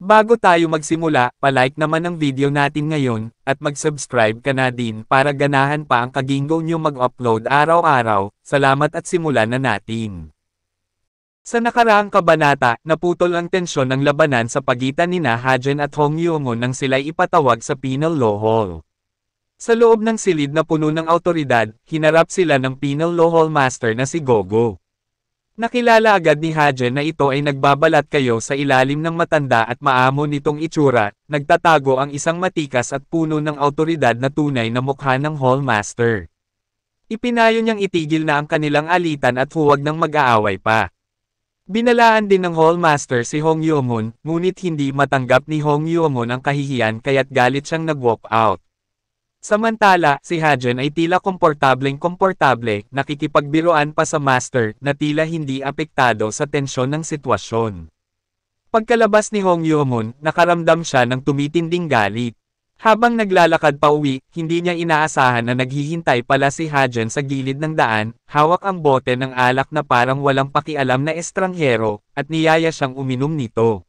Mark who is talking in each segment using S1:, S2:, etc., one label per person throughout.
S1: Bago tayo magsimula, palike naman ang video natin ngayon, at mag-subscribe ka na din para ganahan pa ang Kagingo nyo mag-upload araw-araw. Salamat at simulan na natin. Sa nakaraang kabanata, naputol ang tensyon ng labanan sa pagitan nina Ha-jin at Hong Yeo-mon nang sila'y ipatawag sa Penal Law Hall. Sa loob ng silid na puno ng awtoridad, hinarap sila ng Penal Law Hall Master na si Gogo. Nakilala agad ni Ha-jin na ito ay nagbabalat kayo sa ilalim ng matanda at maamo nitong itsura, nagtatago ang isang matikas at puno ng awtoridad na tunay na mukha ng Hall Master. Ipinayo niyang itigil na ang kanilang alitan at huwag nang mag-aaway pa. Binalaan din ng Hall Master si Hong Yeo-mon, ngunit hindi matanggap ni Hong Yeo-mon ang kahihiyan kaya't galit siyang nag-walk out. Samantala, si Ha-jin ay tila komportable, nakikipagbiruan pa sa master na tila hindi apektado sa tensyon ng sitwasyon. Pagkalabas ni Hong Yeo-mon, nakaramdam siya ng tumitinding galit. Habang naglalakad pa uwi, hindi niya inaasahan na naghihintay pala si Ha-jin sa gilid ng daan, hawak ang bote ng alak na parang walang pakialam na estranghero, at niyaya siyang uminom nito.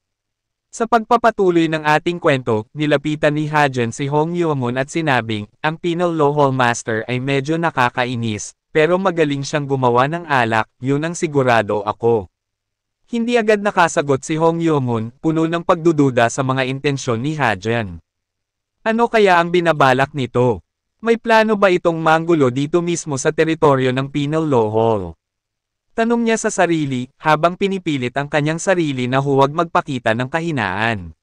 S1: Sa pagpapatuloy ng ating kwento, nilapitan ni Ha-jin si Hong Yeo-mon at sinabing, ang Penal Law Hall Master ay medyo nakakainis, pero magaling siyang gumawa ng alak, yun ang sigurado ako. Hindi agad nakasagot si Hong Yeo-mon, puno ng pagdududa sa mga intensyon ni Ha-jin. Ano kaya ang binabalak nito? May plano ba itong manggulo dito mismo sa teritoryo ng Penal Law Hall? Tanong niya sa sarili, habang pinipilit ang kanyang sarili na huwag magpakita ng kahinaan.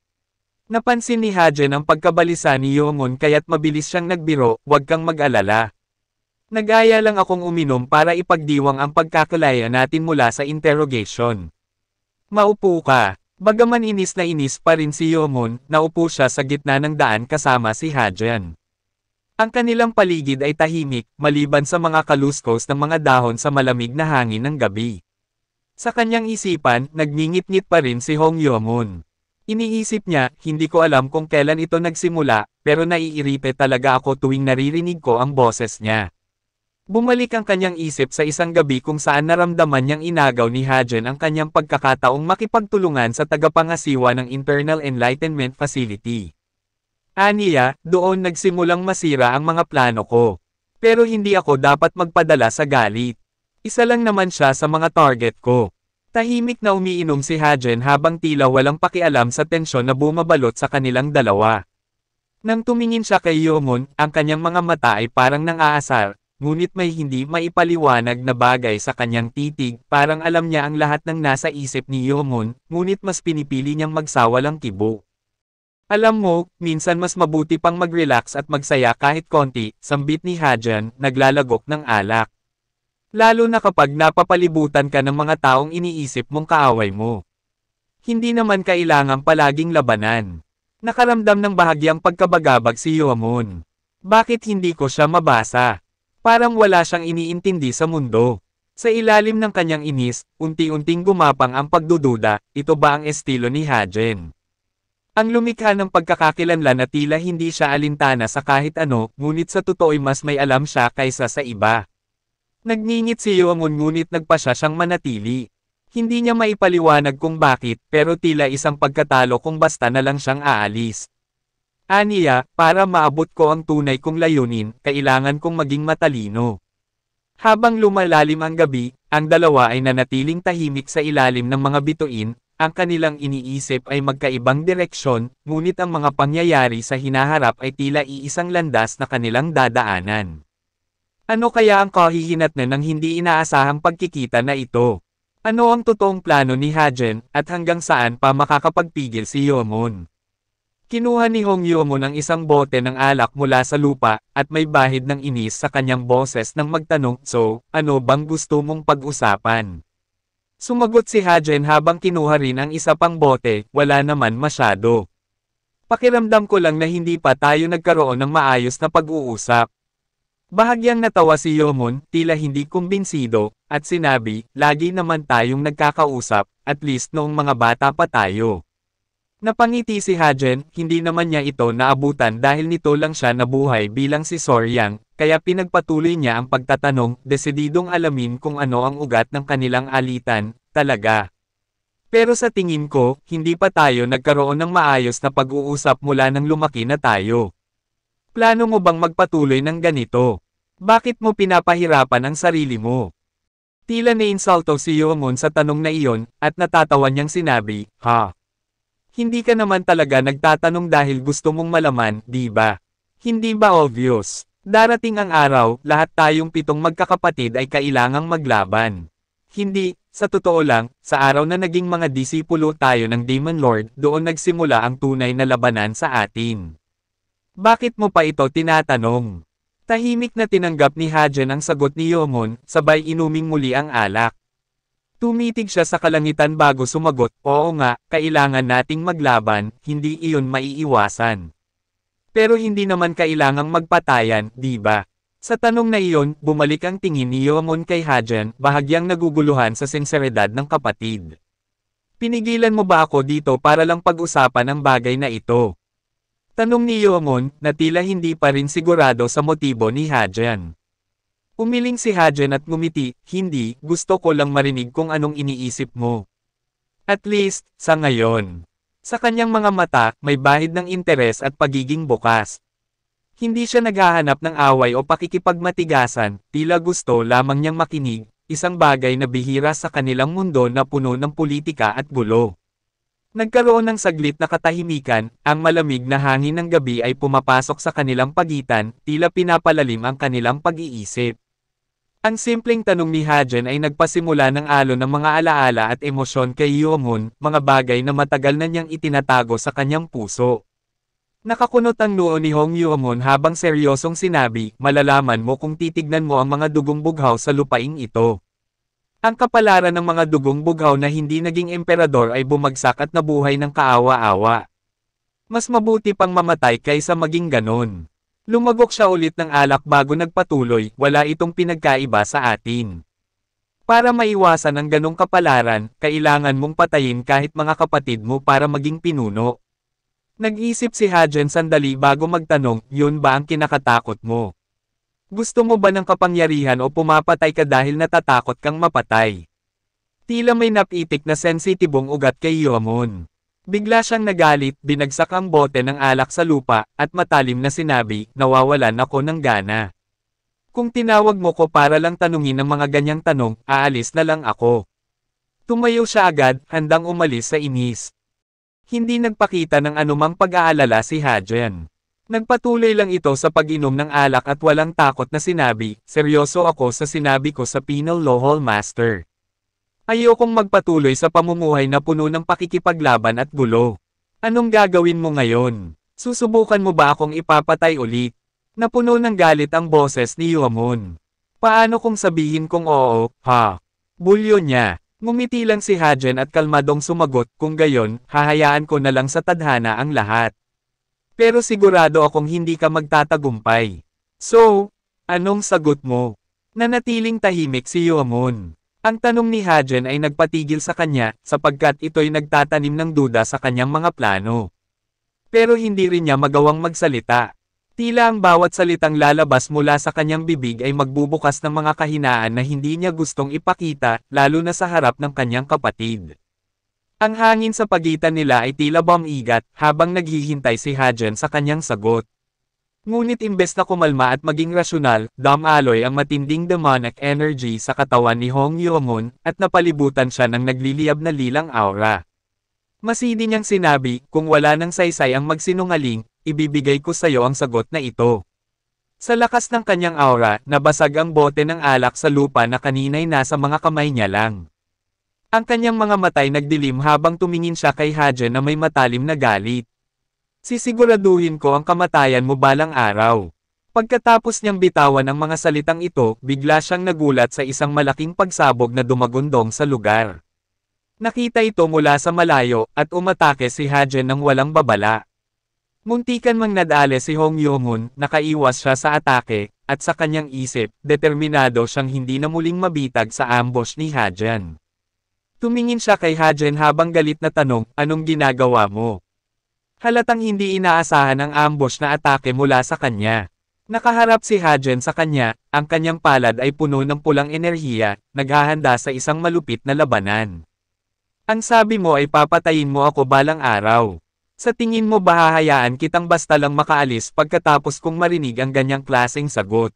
S1: Napansin ni Ha-jin ang pagkabalisa ni Yeo-mon kaya't mabilis siyang nagbiro, huwag kang mag-alala. Nag-aya lang akong uminom para ipagdiwang ang pagkakalaya natin mula sa interrogation. Maupo ka. Bagaman inis na inis pa rin si Yeo-mon, naupo siya sa gitna ng daan kasama si Ha-jin. Ang kanilang paligid ay tahimik, maliban sa mga kaluskos ng mga dahon sa malamig na hangin ng gabi. Sa kanyang isipan, nagngingit-ngit pa rin si Hong Yeo-mon. Iniisip niya, hindi ko alam kung kailan ito nagsimula, pero naiirite talaga ako tuwing naririnig ko ang boses niya. Bumalik ang kanyang isip sa isang gabi kung saan naramdaman niyang inagaw ni Ha-jin ang kanyang pagkakataong makipagtulungan sa tagapangasiwa ng Internal Enlightenment Facility. Aniya, doon nagsimulang masira ang mga plano ko. Pero hindi ako dapat magpadala sa galit. Isa lang naman siya sa mga target ko. Tahimik na umiinom si Ha-jin habang tila walang pakialam sa tensyon na bumabalot sa kanilang dalawa. Nang tumingin siya kay Yeo-mon, ang kanyang mga mata ay parang nang-aasar, ngunit may hindi maipaliwanag na bagay sa kanyang titig, parang alam niya ang lahat ng nasa isip ni Yeo-mon, ngunit mas pinipili niyang magsawalang kibo. Alam mo, minsan mas mabuti pang mag-relax at magsaya kahit konti, sambit ni Ha-jin, naglalagok ng alak. Lalo na kapag napapalibutan ka ng mga taong iniisip mong kaaway mo. Hindi naman kailangang palaging labanan. Nakaramdam ng bahagyang pagkabagabag si Yeo-mon. Bakit hindi ko siya mabasa? Parang wala siyang iniintindi sa mundo. Sa ilalim ng kanyang inis, unti-unting gumapang ang pagdududa, ito ba ang estilo ni Ha-jin? Ang lumikha ng pagkakakilanlan na tila hindi siya alintana sa kahit ano, ngunit sa totoo'y mas may alam siya kaysa sa iba. Nagngingit si Yeo-mon ngunit nagpa siyang manatili. Hindi niya maipaliwanag kung bakit, pero tila isang pagkatalo kung basta na lang siyang aalis. Aniya, para maabot ko ang tunay kong layunin, kailangan kong maging matalino. Habang lumalalim ang gabi, ang dalawa ay nanatiling tahimik sa ilalim ng mga bituin. Ang kanilang iniisip ay magkaibang direksyon, ngunit ang mga pangyayari sa hinaharap ay tila iisang landas na kanilang dadaanan. Ano kaya ang kahihinatnan ng hindi inaasahang pagkikita na ito? Ano ang totoong plano ni Ha-jin, at hanggang saan pa makakapagpigil si Yeo-mon? Kinuha ni Hong Yeo-mon ang isang bote ng alak mula sa lupa, at may bahid ng inis sa kanyang boses nang magtanong, so, ano bang gusto mong pag-usapan? Sumagot si Ha-jin habang kinuha rin ang isa pang bote, wala naman masyado. Pakiramdam ko lang na hindi pa tayo nagkaroon ng maayos na pag-uusap. Bahagyang natawa si Yeo-mon, tila hindi kumbinsido, at sinabi, lagi naman tayong nagkakausap, at least noong mga bata pa tayo. Napangiti si Ha-jin, hindi naman niya ito naabutan dahil nito lang siya nabuhay bilang si Soryang, kaya pinagpatuloy niya ang pagtatanong, desididong alamin kung ano ang ugat ng kanilang alitan, talaga. Pero sa tingin ko, hindi pa tayo nagkaroon ng maayos na pag-uusap mula nang lumaki na tayo. Plano mo bang magpatuloy ng ganito? Bakit mo pinapahirapan ang sarili mo? Tila naiinsulto si Yoon sa tanong na iyon, at natatawa niyang sinabi, "Ha? Hindi ka naman talaga nagtatanong dahil gusto mong malaman, di ba? Hindi ba obvious? Darating ang araw, lahat tayong 7 magkakapatid ay kailangang maglaban. Hindi, sa totoo lang, sa araw na naging mga disipulo tayo ng Demon Lord, doon nagsimula ang tunay na labanan sa atin. Bakit mo pa ito tinatanong?" Tahimik na tinanggap ni Hajen ang sagot ni Yoon, sabay inuming muli ang alak. Tumitig siya sa kalangitan bago sumagot, "Oo nga, kailangan nating maglaban, hindi iyon maiiwasan. Pero hindi naman kailangang magpatayan, di ba?" Sa tanong na iyon, bumalik ang tingin ni Yoon kay Hajen, bahagyang naguguluhan sa sinseridad ng kapatid. "Pinigilan mo ba ako dito para lang pag-usapan ang bagay na ito?" Tanong ni Yoon, na tila hindi pa rin sigurado sa motibo ni Hajen. Umiling si Hajen at ngumiti, "Hindi, gusto ko lang marinig kung anong iniisip mo. At least, sa ngayon." Sa kanyang mga mata, may bahid ng interes at pagiging bukas. Hindi siya naghahanap ng away o pakikipagmatigasan, tila gusto lamang niyang makinig, isang bagay na bihira sa kanilang mundo na puno ng politika at gulo. Nagkaroon ng saglit na katahimikan, ang malamig na hangin ng gabi ay pumapasok sa kanilang pagitan, tila pinapalalim ang kanilang pag-iisip. Ang simpleng tanong ni Hajen ay nagpasimula ng alon ng mga alaala at emosyon kay Yoon, mga bagay na matagal na niyang itinatago sa kanyang puso. Nakakunot ang noo ni Hong Yoon habang seryosong sinabi, "Malalaman mo kung titignan mo ang mga dugong bughaw sa lupaing ito. Ang kapalaran ng mga dugong bughaw na hindi naging emperador ay bumagsak at nabuhay ng kaawa-awa. Mas mabuti pang mamatay kaysa maging ganon." Lumagok siya ulit ng alak bago nagpatuloy, "Wala itong pinagkaiba sa atin. Para maiwasan ang ganong kapalaran, kailangan mong patayin kahit mga kapatid mo para maging pinuno." Nag-isip si Hajen sandali bago magtanong, "Yun ba ang kinakatakot mo? Gusto mo ba ng kapangyarihan o pumapatay ka dahil natatakot kang mapatay?" Tila may napitik na sensitibong ugat kay Yoon. Bigla siyang nagalit, binagsak ang bote ng alak sa lupa, at matalim na sinabi, "Nawawalan ako ng gana. Kung tinawag mo ko para lang tanungin ang mga ganyang tanong, aalis na lang ako." Tumayo siya agad, handang umalis sa inis. Hindi nagpakita ng anumang pag-aalala si Hajen. Nagpatuloy lang ito sa pag-inom ng alak at walang takot na sinabi, "Seryoso ako sa sinabi ko sa Penal Law Hall Master. Ayokong magpatuloy sa pamumuhay na puno ng pakikipaglaban at gulo. Anong gagawin mo ngayon? Susubukan mo ba akong ipapatay ulit?" Napuno ng galit ang boses ni Yoon. "Paano kung sabihin kong oo, ha?" Bulyo niya. Ngumiti lang si Hajen at kalmadong sumagot, "Kung gayon, hahayaan ko na lang sa tadhana ang lahat. Pero sigurado akong hindi ka magtatagumpay." "So, anong sagot mo?" Nanatiling tahimik si Yoon. Ang tanong ni Hajen ay nagpatigil sa kanya, sapagkat ito'y nagtatanim ng duda sa kanyang mga plano. Pero hindi rin niya magawang magsalita. Tila ang bawat salitang lalabas mula sa kanyang bibig ay magbubukas ng mga kahinaan na hindi niya gustong ipakita, lalo na sa harap ng kanyang kapatid. Ang hangin sa pagitan nila ay tila bumigat, habang naghihintay si Hajen sa kanyang sagot. Ngunit imbes na kumalma at maging rasyonal, dumaloy ang matinding demonic energy sa katawan ni Hong Yoon, at napalibutan siya ng nagliliyab na lilang aura. Masidi niyang sinabi, "Kung wala nang saysay ang magsinungaling, ibibigay ko sa'yo ang sagot na ito." Sa lakas ng kanyang aura, nabasag ang bote ng alak sa lupa na kanina'y nasa mga kamay niya lang. Ang kanyang mga matay nagdilim habang tumingin siya kay Hajen na may matalim na galit. "Sisiguraduhin ko ang kamatayan mo balang araw." Pagkatapos niyang bitawan ang mga salitang ito, bigla siyang nagulat sa isang malaking pagsabog na dumagundong sa lugar. Nakita ito mula sa malayo, at umatake si Hajen ng walang babala. Muntikan mang nadale si Hong Yoon, nakaiwas siya sa atake, at sa kanyang isip, determinado siyang hindi na muling mabitag sa ambush ni Hajen. Tumingin siya kay Hajen habang galit na tanong, "Anong ginagawa mo?" Halatang hindi inaasahan ang ambush na atake mula sa kanya. Nakaharap si Hajen sa kanya, ang kanyang palad ay puno ng pulang enerhiya, naghahanda sa isang malupit na labanan. Ang sabi mo ay papatayin mo ako balang araw. Sa tingin mo ba hahayaan kitang basta lang makaalis pagkatapos kong marinig ang ganyang klaseng sagot?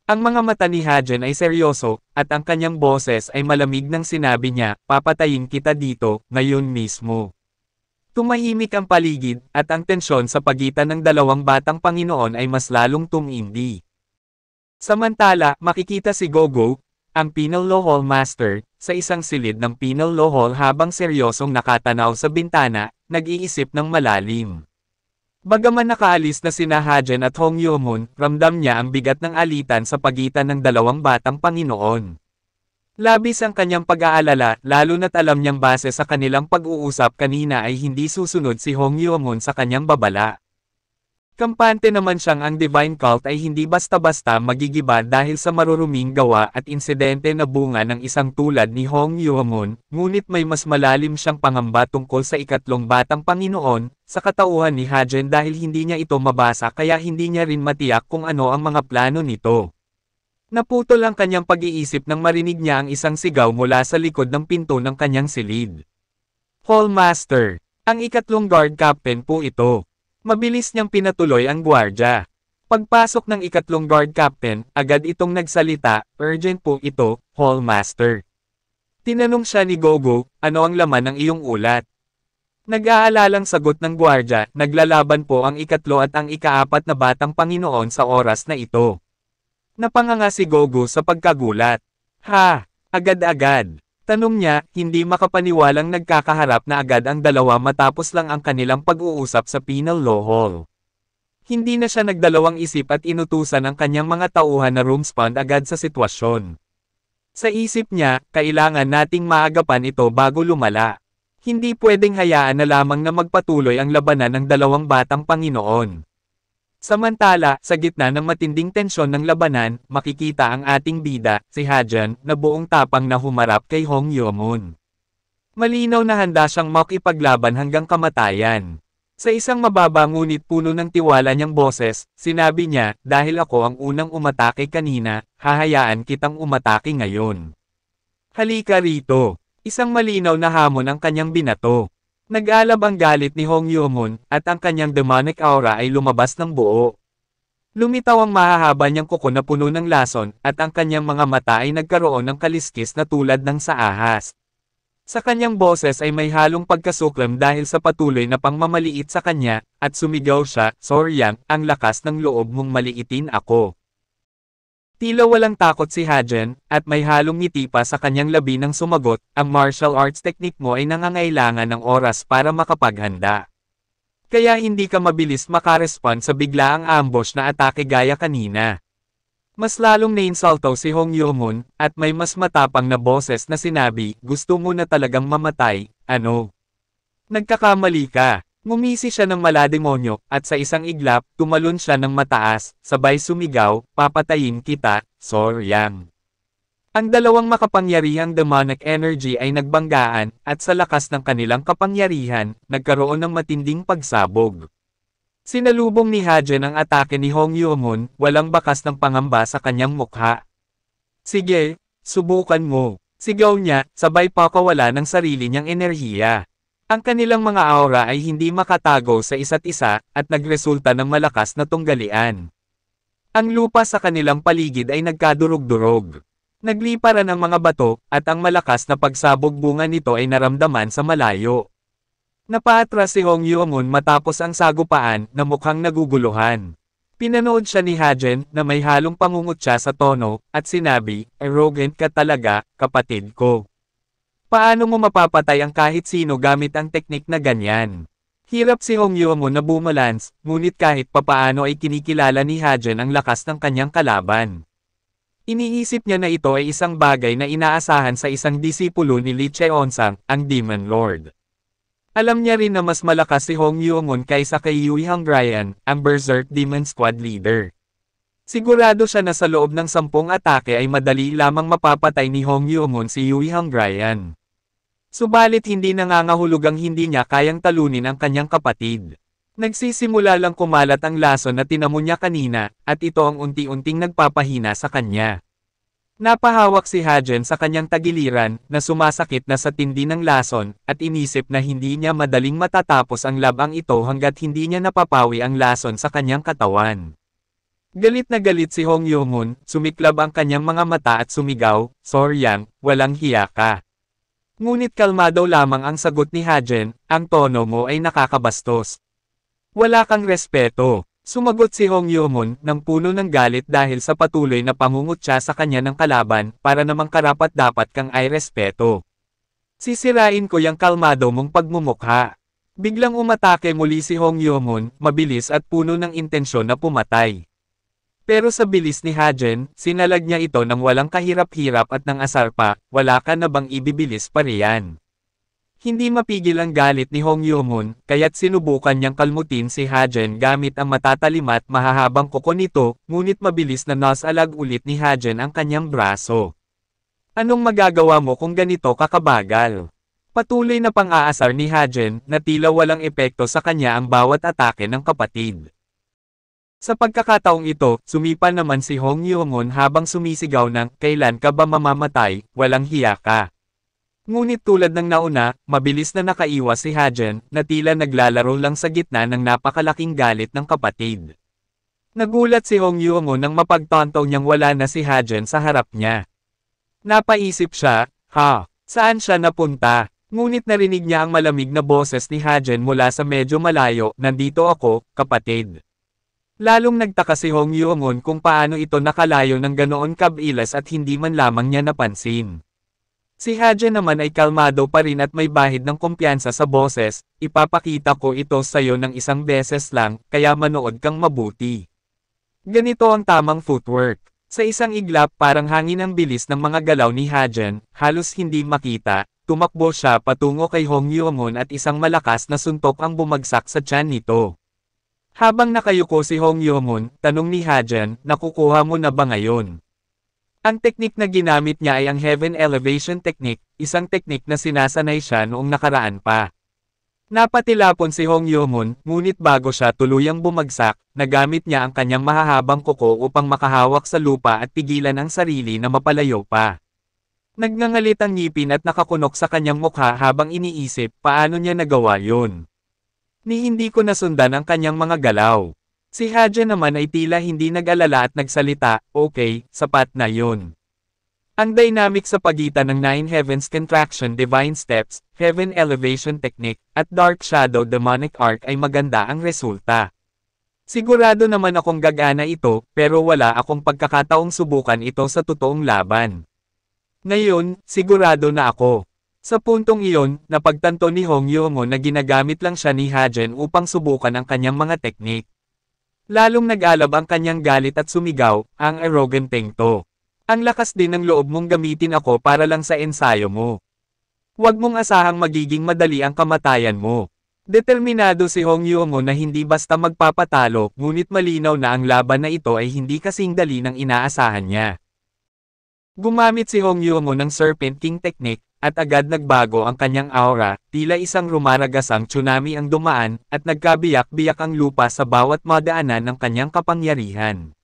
S1: Ang mga mata ni Hajen ay seryoso, at ang kanyang boses ay malamig nang sinabi niya, papatayin kita dito, ngayon mismo. Tumahimik ang paligid, at ang tensyon sa pagitan ng dalawang batang Panginoon ay mas lalong tumindi. Samantala, makikita si Gogo, ang Penal Law Hall Master, sa isang silid ng Penal Law Hall habang seryosong nakatanaw sa bintana, nag-iisip ng malalim. Bagaman nakaalis na sina Hajen at Hong Yeo-moon, ramdam niya ang bigat ng alitan sa pagitan ng dalawang batang Panginoon. Labis ang kanyang pag-aalala, lalo na't alam niyang base sa kanilang pag-uusap kanina ay hindi susunod si Hong Yeo-moon sa kanyang babala. Kampante naman siyang ang Divine Cult ay hindi basta-basta magigiba dahil sa maruruming gawa at insidente na bunga ng isang tulad ni Hong Yeo-moon, ngunit may mas malalim siyang pangamba tungkol sa ikatlong batang Panginoon, sa katauhan ni Hajen dahil hindi niya ito mabasa kaya hindi niya rin matiyak kung ano ang mga plano nito. Naputol ang kanyang pag-iisip nang marinig niya ang isang sigaw mula sa likod ng pinto ng kanyang silid. Hall Master, ang ikatlong guard captain po ito. Mabilis niyang pinatuloy ang gwardya. Pagpasok ng ikatlong guard captain, agad itong nagsalita, urgent po ito, Hall Master. Tinanong siya ni Gogo, ano ang laman ng iyong ulat? Nag-aalalang sagot ng gwardya, naglalaban po ang ikatlo at ang ikaapat na batang Panginoon sa oras na ito. Napanganga si Gogo sa pagkagulat. Ha! Agad-agad. Tanong niya, hindi makapaniwalang nagkakaharap na agad ang dalawa matapos lang ang kanilang pag-uusap sa Penal Law Hall. Hindi na siya nagdalawang isip at inutusan ang kanyang mga tauhan na respond agad sa sitwasyon. Sa isip niya, kailangan nating maagapan ito bago lumala. Hindi pwedeng hayaan na lamang na magpatuloy ang labanan ng dalawang batang Panginoon. Samantala, sa gitna ng matinding tensyon ng labanan, makikita ang ating bida, si Hajen, na buong tapang na humarap kay Hong Yeo-moon. Malinaw na handa siyang makipaglaban hanggang kamatayan. Sa isang mababa ngunit puno ng tiwala niyang boses, sinabi niya, dahil ako ang unang umatake kanina, hahayaan kitang umatake ngayon. Halika rito. Isang malinaw na hamon ang kanyang binato. Nag-alab ang galit ni Hong Yeo-moon, at ang kanyang demonic aura ay lumabas ng buo. Lumitaw ang mahahaba niyang kuko na puno ng lason, at ang kanyang mga mata ay nagkaroon ng kaliskis na tulad ng sa ahas. Sa kanyang boses ay may halong pagkasuklam dahil sa patuloy na pangmamaliit sa kanya, at sumigaw siya, Soryang, ang lakas ng loob mong maliitin ako. Tila walang takot si Hajen, at may halong ngiti pa sa kanyang labi nang sumagot, ang martial arts technique mo ay nangangailangan ng oras para makapaghanda. Kaya hindi ka mabilis makarespond sa biglaang ambush na atake gaya kanina. Mas lalong nainsulto si Hong Yeo-moon, at may mas matapang na boses na sinabi, gusto mo na talagang mamatay, ano? Nagkakamali ka. Ngumisi siya ng malademonyo, at sa isang iglap, tumalon siya ng mataas, sabay sumigaw, papatayin kita, Soryang. Ang dalawang makapangyarihang demonic energy ay nagbanggaan, at sa lakas ng kanilang kapangyarihan, nagkaroon ng matinding pagsabog. Sinalubong ni Hajen ang atake ni Hong Yeo-moon, walang bakas ng pangamba sa kanyang mukha. Sige, subukan mo. Sigaw niya, sabay pakawala ng sarili niyang enerhiya. Ang kanilang mga aura ay hindi makatago sa isa't isa, at nagresulta ng malakas na tunggalian. Ang lupa sa kanilang paligid ay nagkadurog-durog. Nagliparan ang mga bato, at ang malakas na pagsabog bunga nito ay naramdaman sa malayo. Napaatras si Hong Yeo-moon matapos ang sagupaan, na mukhang naguguluhan. Pinanood siya ni Hajen, na may halong pangungutya sa tono, at sinabi, arrogant ka talaga, kapatid ko. Paano mo mapapatay ang kahit sino gamit ang teknik na ganyan? Hirap si Hong Yeo-moon na bumalans, ngunit kahit papaano ay kinikilala ni Hajen ang lakas ng kanyang kalaban. Iniisip niya na ito ay isang bagay na inaasahan sa isang disipulo ni Lee Cheon-sang, ang Demon Lord. Alam niya rin na mas malakas si Hong Yeo-moon kaysa kay Yui Hong-ryan, ang Berserk Demon Squad leader. Sigurado siya na sa loob ng 10 atake ay madali lamang mapapatay ni Hong Yeo-moon si Yui Hong-ryan. Subalit hindi nangangahulugang hindi niya kayang talunin ang kanyang kapatid. Nagsisimula lang kumalat ang lason na tinamo niya kanina, at ito ang unti-unting nagpapahina sa kanya. Napahawak si Hajen sa kanyang tagiliran, na sumasakit na sa tindi ng lason, at inisip na hindi niya madaling matatapos ang labang ito hanggat hindi niya napapawi ang lason sa kanyang katawan. Galit na galit si Hong Yong-hun, sumiklab ang kanyang mga mata at sumigaw, "Soryang, walang hiya ka." Ngunit kalmado lamang ang sagot ni Hajen, "Ang tono mo ay nakakabastos. Wala kang respeto." Sumagot si Hong Yong-hun ng puno ng galit dahil sa patuloy na pangungutya sa kanya ng kalaban, "Para namang karapat-dapat kang ay respeto. Sisirain ko yung kalmado mong pagmumukha." Biglang umatake muli si Hong Yong-hun, mabilis at puno ng intensyon na pumatay. Pero sa bilis ni Hajen, sinalag niya ito ng walang kahirap-hirap at ng asar pa, "Wala ka na bang ibibilis pa riyan?" Hindi mapigil ang galit ni Hong Yong-hun, kaya't sinubukan niyang kalmutin si Hajen gamit ang matatalimat mahahabang kuko nito, ngunit mabilis na nasalag ulit ni Hajen ang kanyang braso. "Anong magagawa mo kung ganito kakabagal?" Patuloy na pang-aasar ni Hajen, na tila walang epekto sa kanya ang bawat atake ng kapatid. Sa pagkakataong ito, sumipa naman si Hong Yong-hun habang sumisigaw ng, "Kailan ka ba mamamatay, walang hiya ka?" Ngunit tulad ng nauna, mabilis na nakaiwas si Hajen, na tila naglalaro lang sa gitna ng napakalaking galit ng kapatid. Nagulat si Hong Yong-hun nang mapagtanto niyang wala na si Hajen sa harap niya. Napaisip siya, saan siya napunta? Ngunit narinig niya ang malamig na boses ni Hajen mula sa medyo malayo, "Nandito ako, kapatid." Lalong nagtaka si Hong Yong-hun kung paano ito nakalayo ng ganoon kabilis at hindi man lamang niya napansin. Si Hajen naman ay kalmado pa rin at may bahid ng kumpiyansa sa boses, "Ipapakita ko ito sa'yo ng isang beses lang, kaya manood kang mabuti." Ganito ang tamang footwork. Sa isang iglap parang hangin ang bilis ng mga galaw ni Hajen, halos hindi makita, tumakbo siya patungo kay Hong Yong-hun at isang malakas na suntok ang bumagsak sa tiyan nito. Habang nakayuko si Hong Yong-hun, tanong ni Hajen, "Nakukuha mo na ba ngayon?" Ang teknik na ginamit niya ay ang Heaven Elevation Technique, isang teknik na sinasanay siya noong nakaraan pa. Napatilapon si Hong Yong-hun, ngunit bago siya tuluyang bumagsak, nagamit niya ang kanyang mahahabang kuko upang makahawak sa lupa at pigilan ang sarili na mapalayo pa. Nagngangalit ang ngipin at nakakunok sa kanyang mukha habang iniisip, paano niya nagawa yun? Ni hindi ko nasundan ang kanyang mga galaw. Si Hajen naman ay tila hindi nag-alala at nagsalita, "Okay, sapat na yun." Ang dynamic sa pagitan ng Nine Heavens Contraction Divine Steps, Heaven Elevation Technique, at Dark Shadow Demonic Arc ay maganda ang resulta. Sigurado naman akong gagana ito, pero wala akong pagkakataong subukan ito sa totoong laban. Ngayon, sigurado na ako. Sa puntong iyon, napagtanto ni Hong Yong-hun na ginagamit lang siya ni Hajen upang subukan ang kanyang mga teknik. Lalong nag-alab ang kanyang galit at sumigaw, "Ang arroganteng to. Ang lakas din ng loob mong gamitin ako para lang sa ensayo mo. Huwag mong asahang magiging madali ang kamatayan mo." Determinado si Hong Yong-hun na hindi basta magpapatalo, ngunit malinaw na ang laban na ito ay hindi kasing dali ng inaasahan niya. Gumamit si Hong Yong-hun ng Serpent King Technique, at agad nagbago ang kanyang aura, tila isang rumaragasang tsunami ang dumaan, at nagkabiyak-biyak ang lupa sa bawat madaanan ng kanyang kapangyarihan.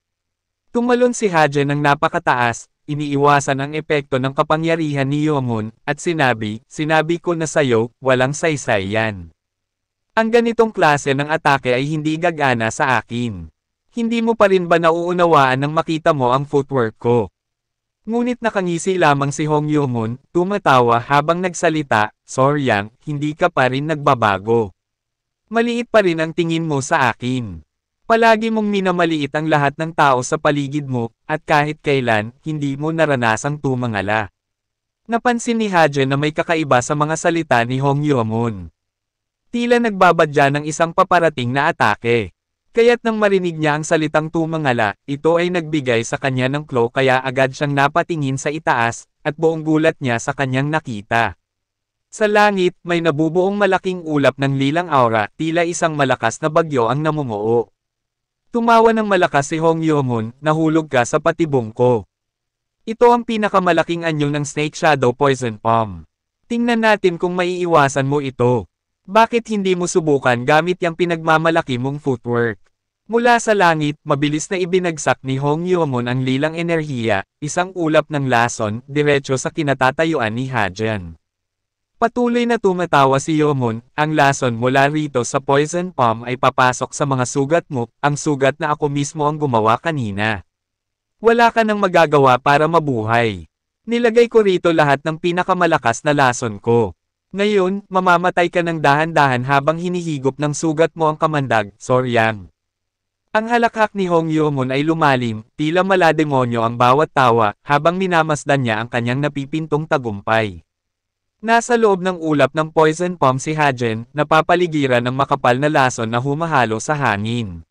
S1: Tumalon si Hajen ng napakataas, iniiwasan ang epekto ng kapangyarihan ni Yong-hun, at sinabi, "Sinabi ko na sayo, walang saysay yan. Ang ganitong klase ng atake ay hindi gagana sa akin. Hindi mo pa rin ba nauunawaan nang makita mo ang footwork ko?" Ngunit nakangisi lamang si Hong Yong-hun, tumatawa habang nagsalita, "Soryang, hindi ka pa rin nagbabago. Maliit pa rin ang tingin mo sa akin. Palagi mong minamaliit ang lahat ng tao sa paligid mo, at kahit kailan, hindi mo naranasang tumangala." Napansin ni Hajen na may kakaiba sa mga salita ni Hong Yong-hun. Tila nagbabadya ng isang paparating na atake. Kaya't nang marinig niya ang salitang tumangala, ito ay nagbigay sa kanya ng clue kaya agad siyang napatingin sa itaas, at buong gulat niya sa kanyang nakita. Sa langit, may nabubuong malaking ulap ng lilang aura, tila isang malakas na bagyo ang namumuo. Tumawa ng malakas si Hong Yong-hun, "Nahulog ka sa patibong ko. Ito ang pinakamalaking anyo ng Snake Shadow Poison Palm. Tingnan natin kung maiiwasan mo ito. Bakit hindi mo subukan gamit yung pinagmamalaki mong footwork?" Mula sa langit, mabilis na ibinagsak ni Hong Yomon ang lilang enerhiya, isang ulap ng lason, diretso sa kinatatayuan ni Hajan. Patuloy na tumatawa si Yomon, ang lason mula rito sa Poison Palm ay papasok sa mga sugat mo, ang sugat na ako mismo ang gumawa kanina. Wala ka nang magagawa para mabuhay. Nilagay ko rito lahat ng pinakamalakas na lason ko. Ngayon, mamamatay ka ng dahan-dahan habang hinihigop ng sugat mo ang kamandag, Soryang. Ang halakhak ni Hong Yomon ay lumalim, tila malademonyo ang bawat tawa, habang minamasdan niya ang kanyang napipintong tagumpay. Nasa loob ng ulap ng Poison Palm si Hajen, napapaligiran ng makapal na lason na humahalo sa hangin.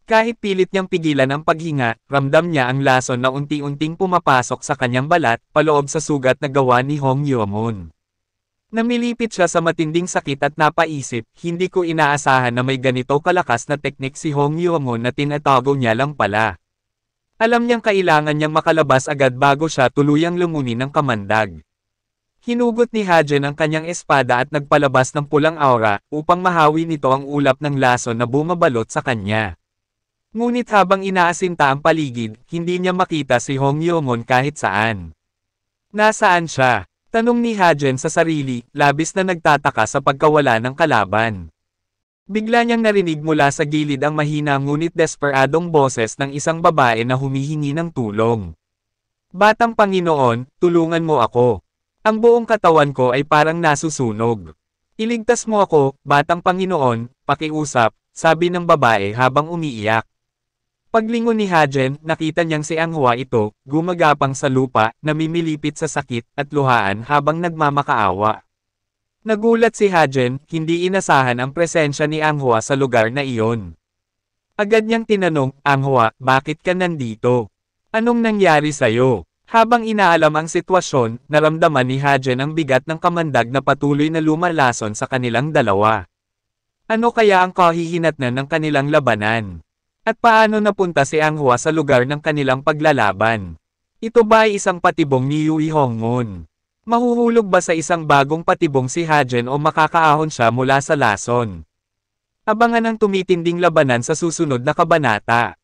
S1: Kahit pilit niyang pigilan ang paghinga, ramdam niya ang lason na unti-unting pumapasok sa kanyang balat, paloob sa sugat na gawa ni Hong Yomon. Namilipit siya sa matinding sakit at napaisip, hindi ko inaasahan na may ganito kalakas na teknik si Hong Yomon na tinatago niya lang pala. Alam niyang kailangan niyang makalabas agad bago siya tuluyang lumunin ng kamandag. Hinugot ni Hajen ang kanyang espada at nagpalabas ng pulang aura, upang mahawi nito ang ulap ng lason na bumabalot sa kanya. Ngunit habang inaasinta ang paligid, hindi niya makita si Hong Yomon kahit saan. Nasaan siya? Tanong ni Hajen sa sarili, labis na nagtataka sa pagkawala ng kalaban. Bigla niyang narinig mula sa gilid ang mahina ngunit desperadong boses ng isang babae na humihingi ng tulong. Batang Panginoon, tulungan mo ako. Ang buong katawan ko ay parang nasusunog. Iligtas mo ako, Batang Panginoon, pakiusap, sabi ng babae habang umiiyak. Paglingon ni Hajen, nakita niyang si Anghua ito, gumagapang sa lupa, namimilipit sa sakit at luhaan habang nagmamakaawa. Nagulat si Hajen, hindi inasahan ang presensya ni Anghua sa lugar na iyon. Agad niyang tinanong, Anghua, bakit ka nandito? Anong nangyari sa'yo? Habang inaalam ang sitwasyon, naramdaman ni Hajen ang bigat ng kamandag na patuloy na lumalason sa kanilang dalawa. Ano kaya ang kahihinatnan ng kanilang labanan? At paano napunta si Anghua sa lugar ng kanilang paglalaban? Ito ba ay isang patibong ni Yui Hongngon? Mahuhulog ba sa isang bagong patibong si Hajen o makakaahon siya mula sa lason? Abangan ang tumitinding labanan sa susunod na kabanata.